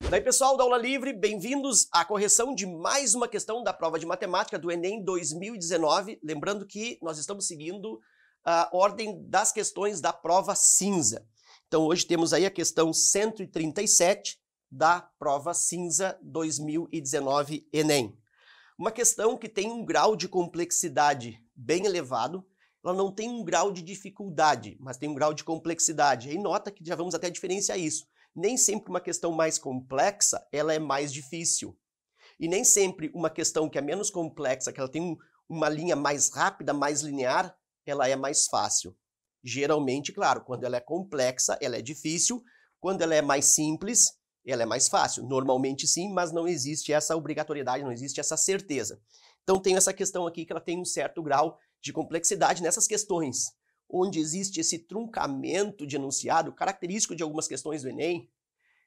Daí, pessoal da Aula Livre, bem-vindos à correção de mais uma questão da prova de matemática do Enem 2019. Lembrando que nós estamos seguindo a ordem das questões da prova cinza. Então, hoje temos aí a questão 137 da prova cinza 2019 Enem. Uma questão que tem um grau de complexidade bem elevado. Ela não tem um grau de dificuldade, mas tem um grau de complexidade. E nota que já vamos até diferenciar isso. Nem sempre uma questão mais complexa, ela é mais difícil. E nem sempre uma questão que é menos complexa, que ela tem uma linha mais rápida, mais linear, ela é mais fácil. Geralmente, claro, quando ela é complexa, ela é difícil. Quando ela é mais simples, ela é mais fácil. Normalmente sim, mas não existe essa obrigatoriedade, não existe essa certeza. Então tem essa questão aqui que ela tem um certo grau de complexidade nessas questões, onde existe esse truncamento de enunciado, característico de algumas questões do Enem,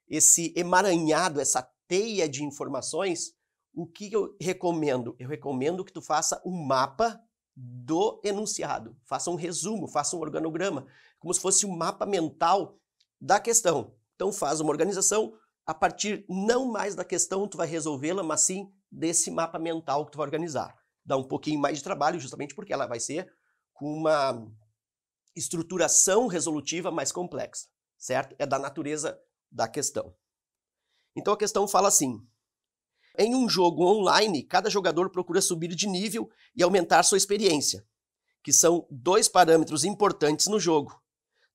esse emaranhado, essa teia de informações. O que eu recomendo? Eu recomendo que tu faça um mapa do enunciado, faça um resumo, faça um organograma, como se fosse um mapa mental da questão. Então faz uma organização, a partir não mais da questão tu vai resolvê-la, mas sim desse mapa mental que tu vai organizar. Dá um pouquinho mais de trabalho, justamente porque ela vai ser com uma estruturação resolutiva mais complexa, certo? É da natureza da questão. Então a questão fala assim: em um jogo online, cada jogador procura subir de nível e aumentar sua experiência, que são dois parâmetros importantes no jogo,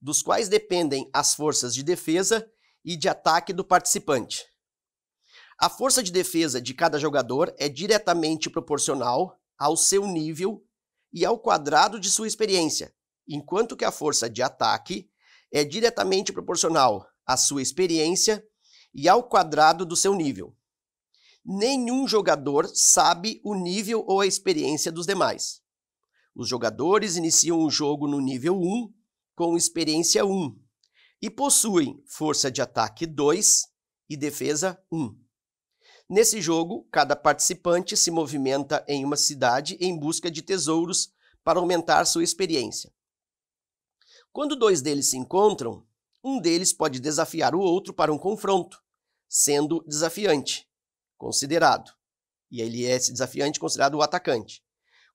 dos quais dependem as forças de defesa e de ataque do participante. A força de defesa de cada jogador é diretamente proporcional ao seu nível e ao quadrado de sua experiência, enquanto que a força de ataque é diretamente proporcional à sua experiência e ao quadrado do seu nível. Nenhum jogador sabe o nível ou a experiência dos demais. Os jogadores iniciam o jogo no nível 1 com experiência 1 e possuem força de ataque 2 e defesa 1. Nesse jogo, cada participante se movimenta em uma cidade em busca de tesouros para aumentar sua experiência. Quando dois deles se encontram, um deles pode desafiar o outro para um confronto, sendo desafiante considerado. E ele é esse desafiante considerado o atacante.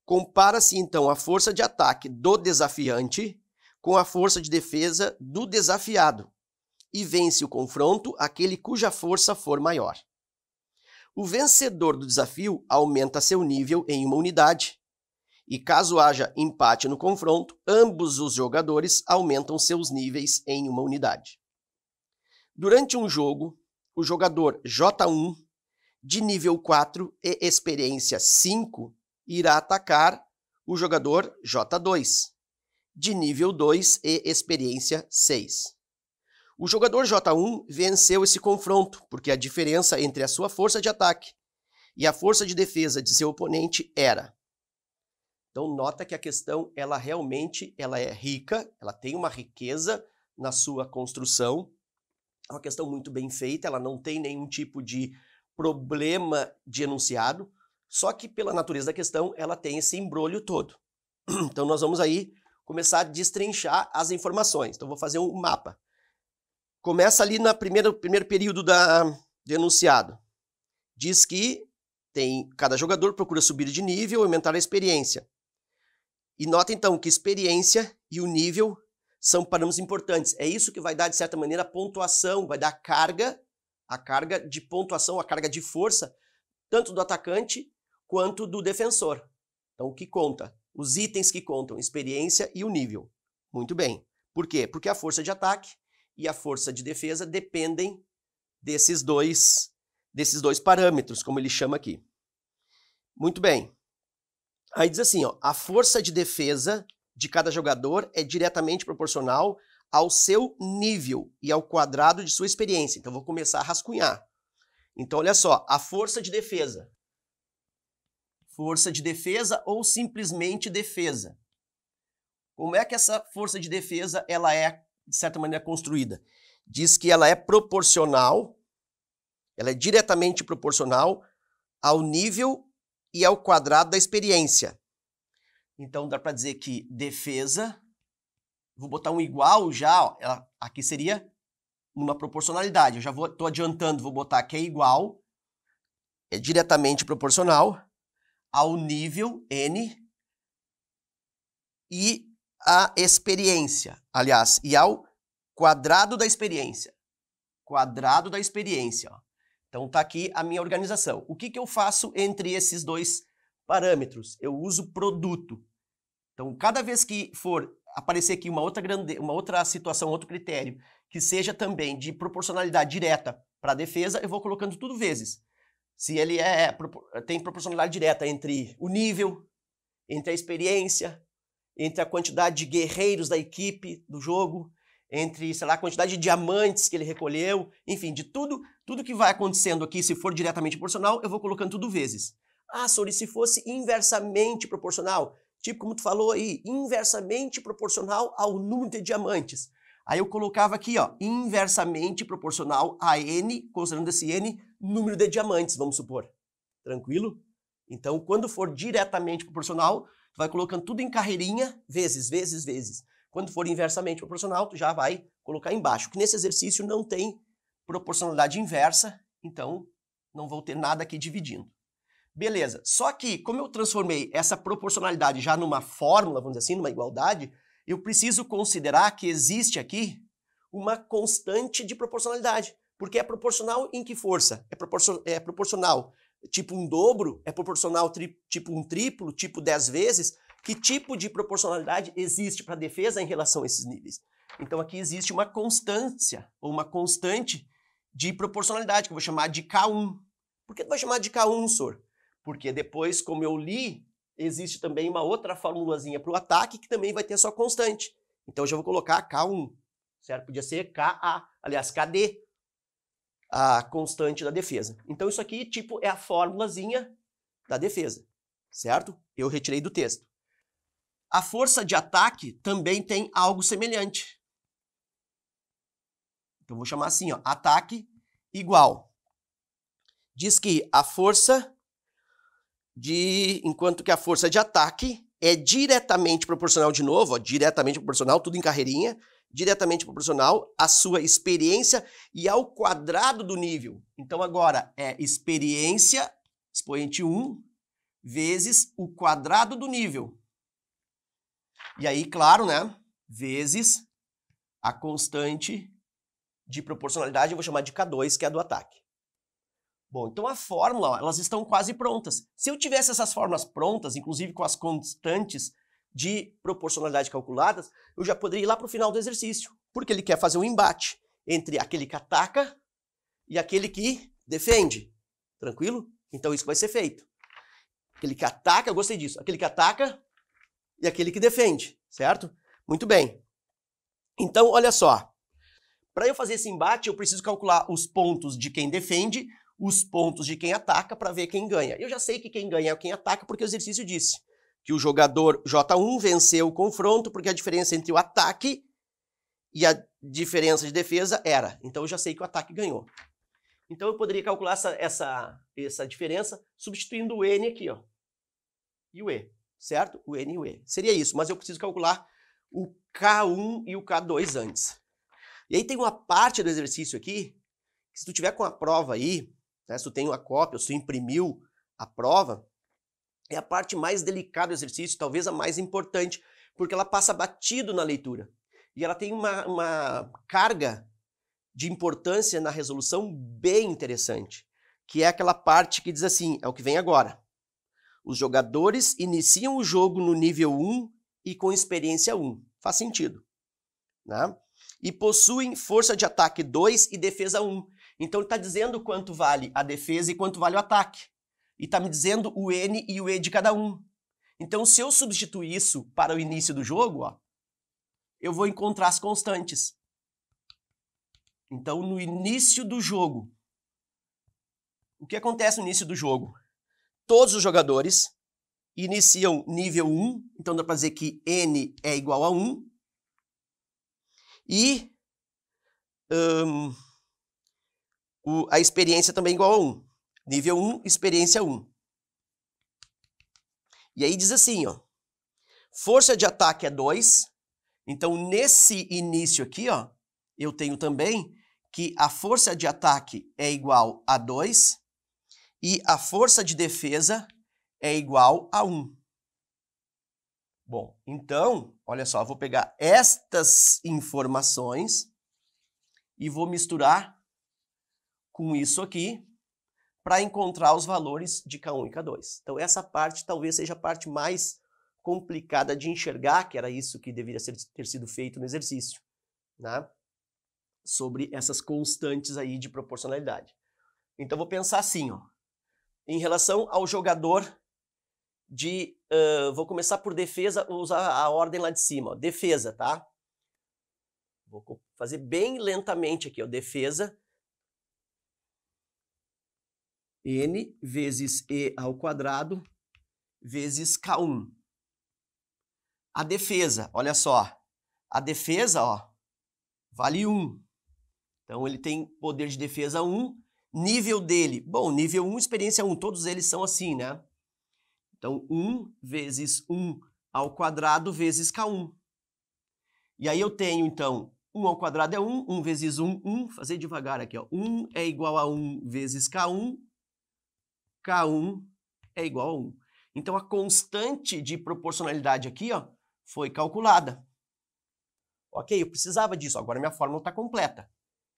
Compara-se então a força de ataque do desafiante com a força de defesa do desafiado e vence o confronto aquele cuja força for maior. O vencedor do desafio aumenta seu nível em uma unidade. E caso haja empate no confronto, ambos os jogadores aumentam seus níveis em uma unidade. Durante um jogo, o jogador J1, de nível 4 e experiência 5, irá atacar o jogador J2, de nível 2 e experiência 6. O jogador J1 venceu esse confronto, porque a diferença entre a sua força de ataque e a força de defesa de seu oponente era. Então nota que a questão ela realmente é rica, ela tem uma riqueza na sua construção. É uma questão muito bem feita, ela não tem nenhum tipo de problema de enunciado, só que pela natureza da questão ela tem esse embrolho todo. Então nós vamos aí começar a destrinchar as informações. Então vou fazer um mapa. Começa ali no primeiro período do enunciado. Diz que cada jogador procura subir de nível e aumentar a experiência. E nota então que experiência e o nível são parâmetros importantes. É isso que vai dar, de certa maneira, a pontuação, vai dar a carga de pontuação, a carga de força, tanto do atacante quanto do defensor. Então o que conta? Os itens que contam, experiência e o nível. Muito bem. Por quê? Porque a força de ataque e a força de defesa dependem desses dois parâmetros, como ele chama aqui. Muito bem. Aí diz assim, ó, a força de defesa de cada jogador é diretamente proporcional ao seu nível e ao quadrado de sua experiência. Então vou começar a rascunhar. Então olha só, a força de defesa. Força de defesa ou simplesmente defesa. Como é que essa força de defesa ela é, de certa maneira, construída? Diz que ela é proporcional, ela é diretamente proporcional ao nível e ao quadrado da experiência. Então dá para dizer que defesa, vou botar um igual já, ó, aqui seria numa proporcionalidade. Eu já estou adiantando, vou botar que é igual, é diretamente proporcional ao nível N e a experiência, aliás, e ao quadrado da experiência. Quadrado da experiência. Ó. Então tá aqui a minha organização. O que eu faço entre esses dois parâmetros? Eu uso produto. Então, cada vez que for aparecer aqui uma outra situação, outro critério, que seja também de proporcionalidade direta para a defesa, eu vou colocando tudo vezes. Se ele tem proporcionalidade direta entre o nível, entre a experiência, entre a quantidade de guerreiros da equipe do jogo, entre, sei lá, a quantidade de diamantes que ele recolheu, enfim, de tudo que vai acontecendo aqui, se for diretamente proporcional, eu vou colocando tudo vezes. Ah, Sori, se fosse inversamente proporcional, tipo como tu falou aí, inversamente proporcional ao número de diamantes. Aí eu colocava aqui, ó, inversamente proporcional a N, considerando esse N, número de diamantes, vamos supor. Tranquilo? Então, quando for diretamente proporcional, tu vai colocando tudo em carreirinha, vezes, vezes, vezes. Quando for inversamente proporcional, tu já vai colocar embaixo. Que nesse exercício não tem proporcionalidade inversa, então não vou ter nada aqui dividindo. Beleza, só que como eu transformei essa proporcionalidade já numa fórmula, vamos dizer assim, numa igualdade, eu preciso considerar que existe aqui uma constante de proporcionalidade. Porque é proporcional em que força? É proporcional tipo um dobro? É proporcional tipo um triplo? Tipo 10 vezes? Que tipo de proporcionalidade existe para a defesa em relação a esses níveis? Então aqui existe uma constância, ou uma constante de proporcionalidade, que eu vou chamar de K1. Por que tu vai chamar de K1, Sor? Porque depois, como eu li, existe também uma outra formulazinha para o ataque que também vai ter a sua constante. Então eu já vou colocar K1, certo? Podia ser KA, aliás, KD, a constante da defesa. Então isso aqui, tipo, é a formulazinha da defesa, certo? Eu retirei do texto. A força de ataque também tem algo semelhante. Então, eu vou chamar assim, ó, ataque igual. Diz que a força enquanto que a força de ataque é diretamente proporcional, de novo, ó, diretamente proporcional, tudo em carreirinha, diretamente proporcional à sua experiência e ao quadrado do nível. Então, agora é experiência, expoente 1, vezes o quadrado do nível. E aí, claro, né, vezes a constante de proporcionalidade, eu vou chamar de K2, que é a do ataque. Bom, então a fórmula, ó, elas estão quase prontas. Se eu tivesse essas fórmulas prontas, inclusive com as constantes de proporcionalidade calculadas, eu já poderia ir lá para o final do exercício, porque ele quer fazer um embate entre aquele que ataca e aquele que defende. Tranquilo? Então isso vai ser feito. Aquele que ataca, eu gostei disso, aquele que ataca e aquele que defende, certo? Muito bem. Então, olha só. Para eu fazer esse embate, eu preciso calcular os pontos de quem defende, os pontos de quem ataca, para ver quem ganha. Eu já sei que quem ganha é quem ataca, porque o exercício disse que o jogador J1 venceu o confronto, porque a diferença entre o ataque e a diferença de defesa era. Então, eu já sei que o ataque ganhou. Então, eu poderia calcular essa diferença substituindo o N aqui, ó, e o E. Certo? O N e o E. Seria isso, mas eu preciso calcular o K1 e o K2 antes. E aí tem uma parte do exercício aqui, que se tu tiver com a prova aí, né, se tu tem uma cópia, ou se tu imprimiu a prova, é a parte mais delicada do exercício, talvez a mais importante, porque ela passa batido na leitura. E ela tem uma carga de importância na resolução bem interessante, que é aquela parte que diz assim, é o que vem agora. Os jogadores iniciam o jogo no nível 1 e com experiência 1. Faz sentido. Né? E possuem força de ataque 2 e defesa 1. Então ele está dizendo quanto vale a defesa e quanto vale o ataque. E está me dizendo o N e o E de cada um. Então se eu substituir isso para o início do jogo, ó, eu vou encontrar as constantes. Então no início do jogo, o que acontece no início do jogo? Todos os jogadores iniciam nível 1, então dá para dizer que N é igual a 1. E a experiência também é igual a 1. Nível 1, experiência 1. E aí diz assim, ó, força de ataque é 2. Então, nesse início aqui, ó, eu tenho também que a força de ataque é igual a 2 e a força de defesa é igual a 1. Bom, então, olha só, eu vou pegar estas informações e vou misturar com isso aqui para encontrar os valores de K1 e K2. Então, essa parte talvez seja a parte mais complicada de enxergar, que era isso que deveria ter sido feito no exercício, né? Sobre essas constantes aí de proporcionalidade. Então, vou pensar assim, ó, em relação ao jogador de... vou começar por defesa, vou usar a ordem lá de cima, ó, defesa, tá? Vou fazer bem lentamente aqui, ó, defesa. N vezes E ao quadrado vezes K1. A defesa, olha só, a defesa, ó, vale 1. Então, ele tem poder de defesa 1, nível dele, bom, nível 1, experiência 1, todos eles são assim, né? Então, 1 vezes 1 ao quadrado vezes K1. E aí eu tenho, então, 1 ao quadrado é 1, 1 vezes 1, 1, fazer devagar aqui, ó, 1 é igual a 1 vezes K1, K1 é igual a 1. Então, a constante de proporcionalidade aqui, ó, foi calculada. Ok, eu precisava disso, agora minha fórmula está completa.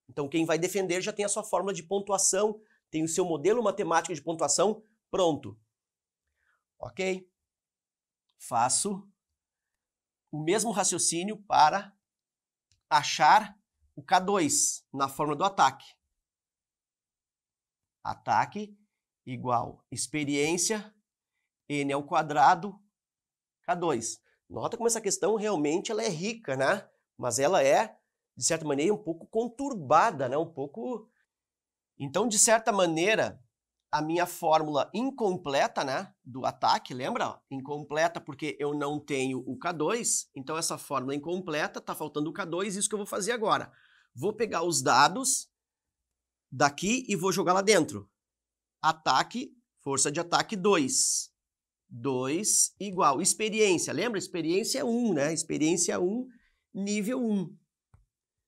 Então, quem vai defender já tem a sua fórmula de pontuação, tem o seu modelo matemático de pontuação pronto. Ok? Faço o mesmo raciocínio para achar o K2 na fórmula do ataque. Ataque igual experiência, N ao quadrado, K2. Nota como essa questão realmente ela é rica, né? Mas ela é, de certa maneira, um pouco conturbada, né? Um pouco... Então, de certa maneira, a minha fórmula incompleta, né? Do ataque, lembra? Incompleta porque eu não tenho o K2. Então, essa fórmula incompleta, tá faltando o K2, isso que eu vou fazer agora. Vou pegar os dados daqui e vou jogar lá dentro. Ataque, força de ataque 2. 2 igual experiência. Lembra? Experiência é 1, né? Experiência 1, nível 1.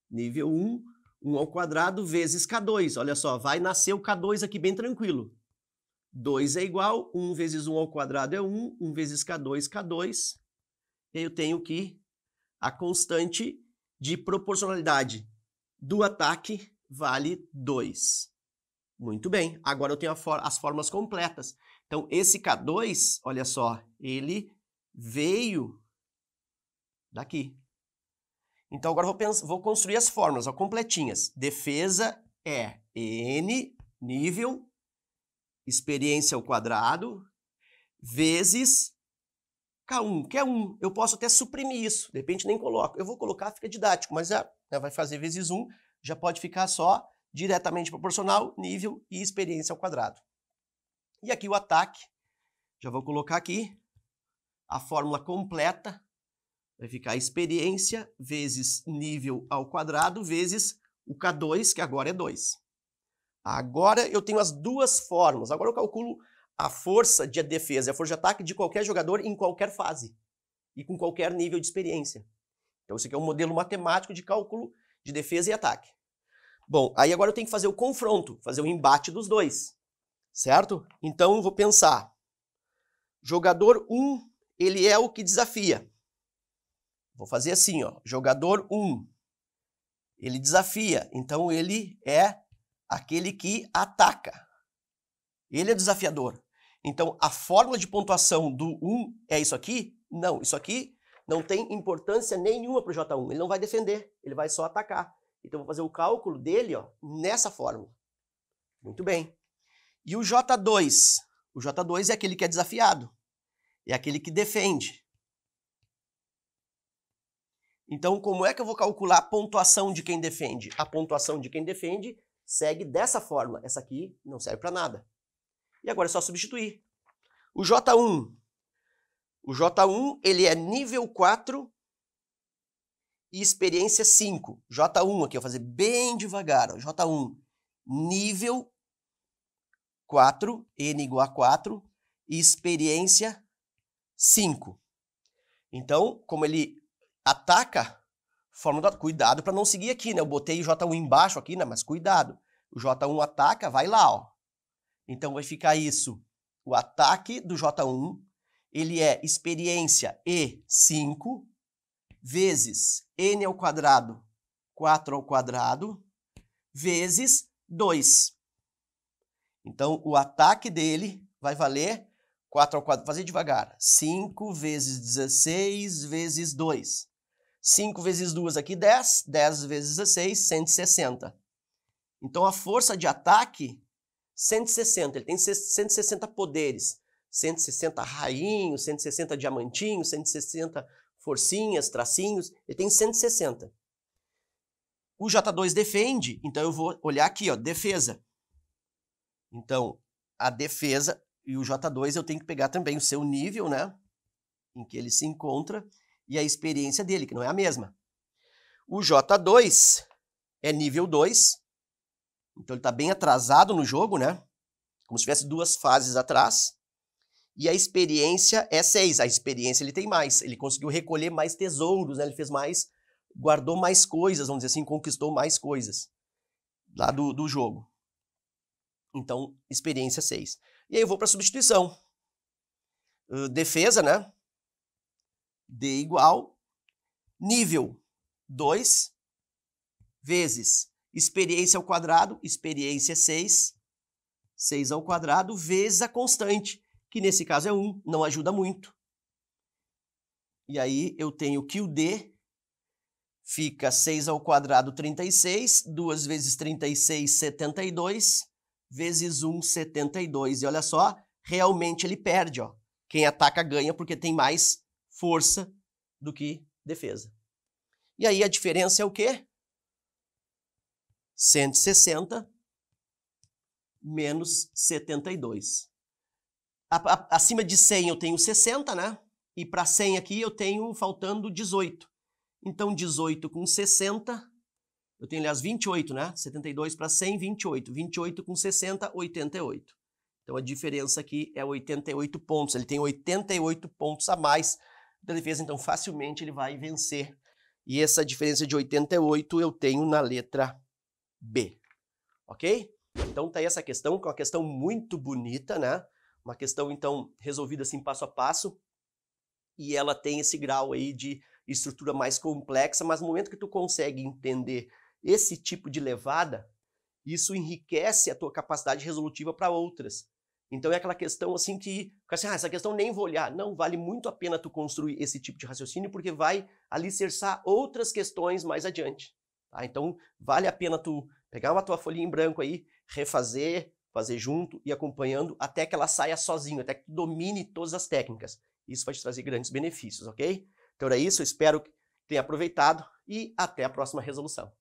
Nível 1, 1 ao quadrado vezes K2. Olha só, vai nascer o K2 aqui bem tranquilo. 2 é igual, 1 vezes 1 ao quadrado é 1, 1 vezes K2, K2. E aí eu tenho aqui a constante de proporcionalidade do ataque vale 2. Muito bem, agora eu tenho as fórmulas completas. Então, esse K2, olha só, ele veio daqui. Então, agora vou construir as fórmulas, ó, completinhas. Defesa é N, nível, experiência ao quadrado, vezes K1, que é 1. Eu posso até suprimir isso, de repente nem coloco. Eu vou colocar, fica didático, mas vai fazer vezes 1, já pode ficar só diretamente proporcional, nível e experiência ao quadrado. E aqui o ataque, já vou colocar aqui a fórmula completa, vai ficar experiência vezes nível ao quadrado vezes o K2, que agora é 2. Agora eu tenho as duas fórmulas, agora eu calculo a força de defesa e a força de ataque de qualquer jogador em qualquer fase e com qualquer nível de experiência. Então isso aqui é um modelo matemático de cálculo de defesa e ataque. Bom, aí agora eu tenho que fazer o confronto, fazer o embate dos dois, certo? Então eu vou pensar, jogador 1, ele é o que desafia. Vou fazer assim, ó, jogador 1, ele desafia, então ele é aquele que ataca. Ele é desafiador. Então a fórmula de pontuação do 1 é isso aqui? Não, isso aqui não tem importância nenhuma para o J1, ele não vai defender, ele vai só atacar. Então, eu vou fazer o cálculo dele, ó, nessa fórmula. Muito bem. E o J2? O J2 é aquele que é desafiado. É aquele que defende. Então, como é que eu vou calcular a pontuação de quem defende? A pontuação de quem defende segue dessa forma. Essa aqui não serve para nada. E agora é só substituir. O J1. O J1, ele é nível 4... e experiência 5. J1 aqui, eu vou fazer bem devagar. Ó. J1, nível 4, N igual a 4, e experiência 5. Então, como ele ataca, Fórmula do... Cuidado para não seguir aqui, né? Eu botei o J1 embaixo aqui, né? Mas cuidado. O J1 ataca, vai lá, ó. Então vai ficar isso. O ataque do J1, ele é experiência E5 vezes N ao quadrado, 4 ao quadrado, vezes 2. Então, o ataque dele vai valer 4 ao quadrado. Vou fazer devagar. 5 vezes 16 vezes 2. 5 vezes 2 aqui, 10. 10 vezes 16, 160. Então, a força de ataque, 160. Ele tem 160 poderes. 160 rainhos, 160 diamantinhos, 160 forcinhas, tracinhos. Ele tem 160. O J2 defende, então eu vou olhar aqui, ó, defesa. Então, a defesa e o J2 eu tenho que pegar também o seu nível, né? Em que ele se encontra e a experiência dele, que não é a mesma. O J2 é nível 2, então ele está bem atrasado no jogo, né? Como se tivesse 2 fases atrás. E a experiência é 6. A experiência ele tem mais. Ele conseguiu recolher mais tesouros, né? Ele fez mais, guardou mais coisas, vamos dizer assim, conquistou mais coisas lá do jogo. Então, experiência 6. E aí eu vou para a substituição. Defesa, né? D igual nível 2 vezes experiência ao quadrado, experiência 6, 6 ao quadrado, vezes a constante, que nesse caso é 1, não ajuda muito. E aí eu tenho que o D fica 6 ao quadrado, 36, 2 vezes 36, 72, vezes 1, 72. E olha só, realmente ele perde, ó. Quem ataca ganha porque tem mais força do que defesa. E aí a diferença é o quê? 160 menos 72. Acima de 100 eu tenho 60, né? E para 100 aqui eu tenho faltando 18. Então 18 com 60, eu tenho aliás 28, né? 72 para 100, 28. 28 com 60, 88. Então a diferença aqui é 88 pontos. Ele tem 88 pontos a mais da defesa, então facilmente ele vai vencer. E essa diferença de 88 eu tenho na letra B. Ok? Então tá aí essa questão, que é uma questão muito bonita, né? Uma questão, então, resolvida assim passo a passo. E ela tem esse grau aí de estrutura mais complexa, mas no momento que tu consegue entender esse tipo de levada, isso enriquece a tua capacidade resolutiva para outras. Então é aquela questão assim que, assim, essa questão nem vou olhar. Não, vale muito a pena tu construir esse tipo de raciocínio, porque vai alicerçar outras questões mais adiante. Tá? Então vale a pena tu pegar uma tua folhinha em branco aí, refazer, fazer junto e acompanhando até que ela saia sozinho, até que tu domine todas as técnicas. Isso vai te trazer grandes benefícios, ok? Então era isso, eu espero que tenha aproveitado e até a próxima resolução.